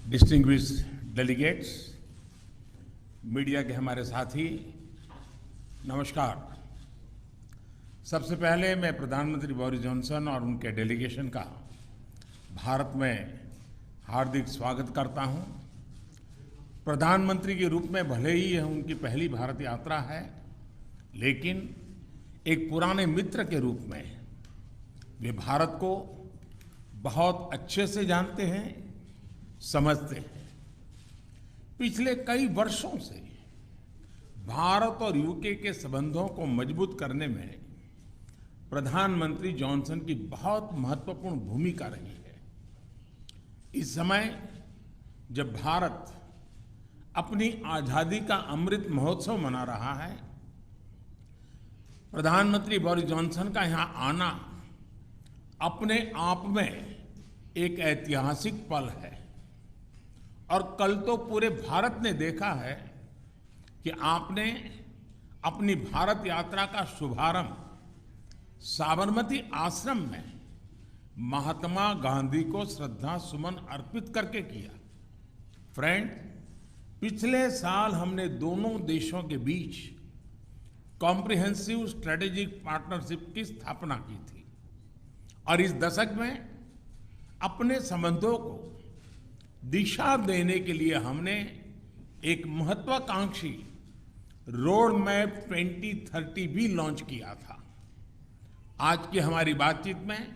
Distinguished delegates, media के हमारे साथी, नमस्कार। सबसे पहले मैं प्रधानमंत्री बोरिस जॉनसन और उनके डेलीगेशन का भारत में हार्दिक स्वागत करता हूं। प्रधानमंत्री के रूप में भले ही यह उनकी पहली भारत यात्रा है, लेकिन एक पुराने मित्र के रूप में वे भारत को बहुत अच्छे से जानते हैं, समझते हैं। पिछले कई वर्षों से भारत और यूके के संबंधों को मजबूत करने में प्रधानमंत्री जॉनसन की बहुत महत्वपूर्ण भूमिका रही है। इस समय जब भारत अपनी आजादी का अमृत महोत्सव मना रहा है, प्रधानमंत्री बोरिस जॉनसन का यहाँ आना अपने आप में एक ऐतिहासिक पल है। और कल तो पूरे भारत ने देखा है कि आपने अपनी भारत यात्रा का शुभारंभ साबरमती आश्रम में महात्मा गांधी को श्रद्धा सुमन अर्पित करके किया। फ्रेंड, पिछले साल हमने दोनों देशों के बीच कॉम्प्रिहेंसिव स्ट्रेटेजिक पार्टनरशिप की स्थापना की थी और इस दशक में अपने संबंधों को दिशा देने के लिए हमने एक महत्वाकांक्षी रोड मैप 2030 भी लॉन्च किया था। आज की हमारी बातचीत में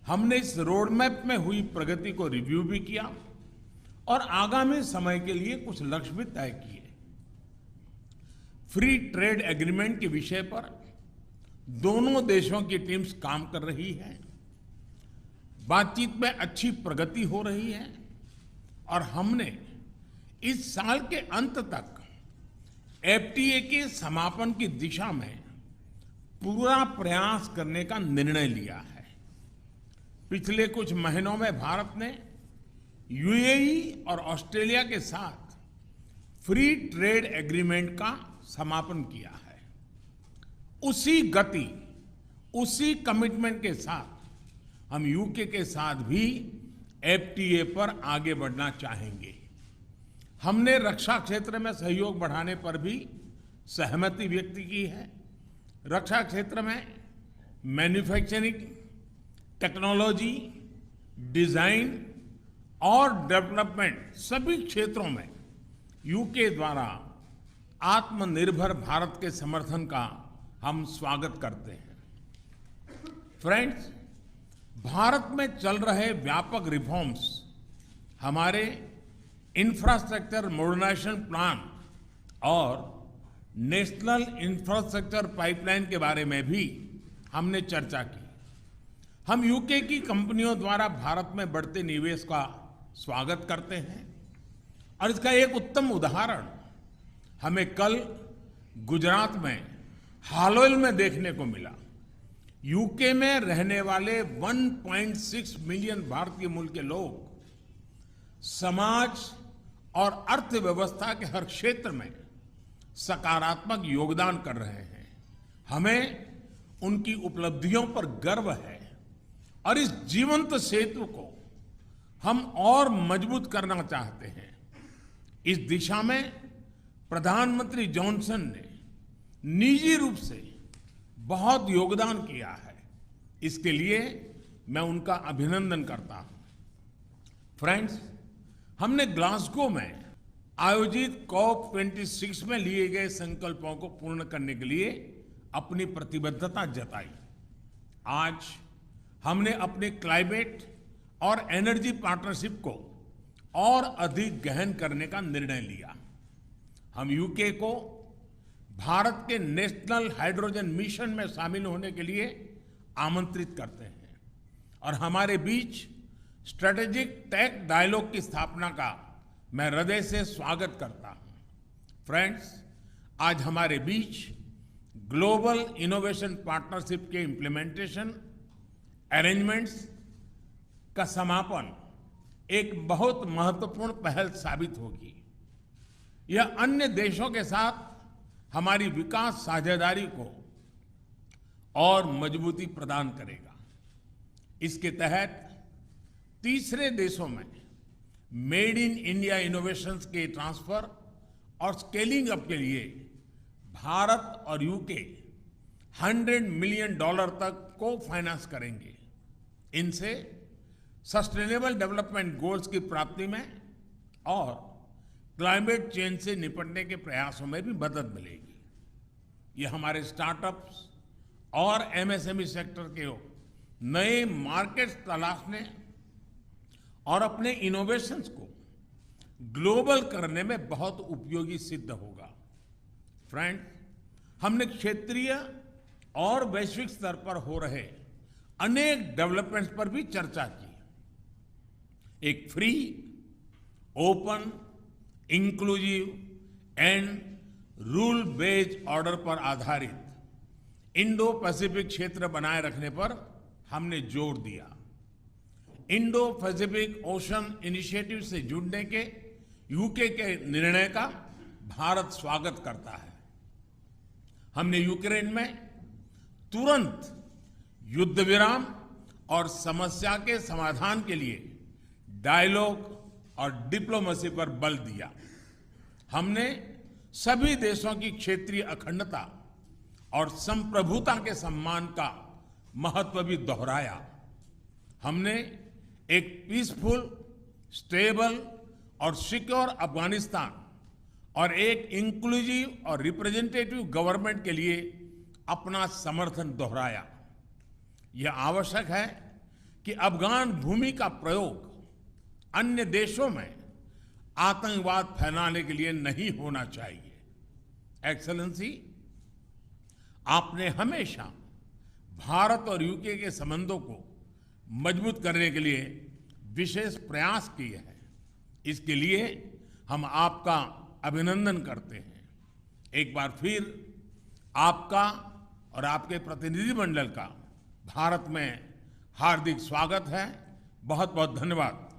हमने इस रोड मैप में हुई प्रगति को रिव्यू भी किया और आगामी समय के लिए कुछ लक्ष्य भी तय किए। फ्री ट्रेड एग्रीमेंट के विषय पर दोनों देशों की टीम्स काम कर रही है। बातचीत में अच्छी प्रगति हो रही है और हमने इस साल के अंत तक एफटीए के समापन की दिशा में पूरा प्रयास करने का निर्णय लिया है। पिछले कुछ महीनों में भारत ने यूएई और ऑस्ट्रेलिया के साथ फ्री ट्रेड एग्रीमेंट का समापन किया है। उसी गति, उसी कमिटमेंट के साथ हम यूके के साथ भी एफटीए पर आगे बढ़ना चाहेंगे। हमने रक्षा क्षेत्र में सहयोग बढ़ाने पर भी सहमति व्यक्त की है। रक्षा क्षेत्र में मैन्युफैक्चरिंग, टेक्नोलॉजी, डिजाइन और डेवलपमेंट सभी क्षेत्रों में यूके द्वारा आत्मनिर्भर भारत के समर्थन का हम स्वागत करते हैं। फ्रेंड्स, भारत में चल रहे व्यापक रिफॉर्म्स हमारे इंफ्रास्ट्रक्चर मॉडर्नाइजेशन प्लान और नेशनल इंफ्रास्ट्रक्चर पाइपलाइन के बारे में भी हमने चर्चा की। हम यूके की कंपनियों द्वारा भारत में बढ़ते निवेश का स्वागत करते हैं और इसका एक उत्तम उदाहरण हमें कल गुजरात में हालोल में देखने को मिला। यूके में रहने वाले 1.6 मिलियन भारतीय मूल के लोग समाज और अर्थव्यवस्था के हर क्षेत्र में सकारात्मक योगदान कर रहे हैं। हमें उनकी उपलब्धियों पर गर्व है और इस जीवंत सेतु को हम और मजबूत करना चाहते हैं। इस दिशा में प्रधानमंत्री जॉनसन ने निजी रूप से बहुत योगदान किया है। इसके लिए मैं उनका अभिनंदन करता हूं। फ्रेंड्स, हमने ग्लासगो में आयोजित COP26 में लिए गए संकल्पों को पूर्ण करने के लिए अपनी प्रतिबद्धता जताई। आज हमने अपने क्लाइमेट और एनर्जी पार्टनरशिप को और अधिक गहन करने का निर्णय लिया। हम यूके को भारत के नेशनल हाइड्रोजन मिशन में शामिल होने के लिए आमंत्रित करते हैं और हमारे बीच स्ट्रेटेजिक टेक डायलॉग की स्थापना का मैं हृदय से स्वागत करता हूं। फ्रेंड्स, आज हमारे बीच ग्लोबल इनोवेशन पार्टनरशिप के इम्प्लीमेंटेशन अरेंजमेंट्स का समापन एक बहुत महत्वपूर्ण पहल साबित होगी। यह अन्य देशों के साथ हमारी विकास साझेदारी को और मजबूती प्रदान करेगा। इसके तहत तीसरे देशों में मेड इन इंडिया इनोवेशंस के ट्रांसफर और स्केलिंग अप के लिए भारत और यूके $100 मिलियन तक को फाइनेंस करेंगे। इनसे सस्टेनेबल डेवलपमेंट गोल्स की प्राप्ति में और क्लाइमेट चेंज से निपटने के प्रयासों में भी मदद मिलेगी। ये हमारे स्टार्टअप्स और एमएसएमई सेक्टर के नए मार्केट्स तलाशने और अपने इनोवेशंस को ग्लोबल करने में बहुत उपयोगी सिद्ध होगा। फ्रेंड्स, हमने क्षेत्रीय और वैश्विक स्तर पर हो रहे अनेक डेवलपमेंट्स पर भी चर्चा की। एक free, open, inclusive and rule based order पर आधारित इंडो पैसिफिक क्षेत्र बनाए रखने पर हमने जोर दिया। इंडो पैसिफिक ओशन इनिशिएटिव से जुड़ने के यूके के निर्णय का भारत स्वागत करता है। हमने यूक्रेन में तुरंत युद्ध विराम और समस्या के समाधान के लिए डायलॉग और डिप्लोमेसी पर बल दिया। हमने सभी देशों की क्षेत्रीय अखंडता और संप्रभुता के सम्मान का महत्व भी दोहराया। हमने एक पीसफुल, स्टेबल और सिक्योर अफगानिस्तान और एक इंक्लूसिव और रिप्रेजेंटेटिव गवर्नमेंट के लिए अपना समर्थन दोहराया। यह आवश्यक है कि अफगान भूमि का प्रयोग अन्य देशों में आतंकवाद फैलाने के लिए नहीं होना चाहिए। एक्सेलेंसी, आपने हमेशा भारत और यूके के संबंधों को मजबूत करने के लिए विशेष प्रयास किए हैं। इसके लिए हम आपका अभिनंदन करते हैं। एक बार फिर आपका और आपके प्रतिनिधिमंडल का भारत में हार्दिक स्वागत है। बहुत बहुत धन्यवाद।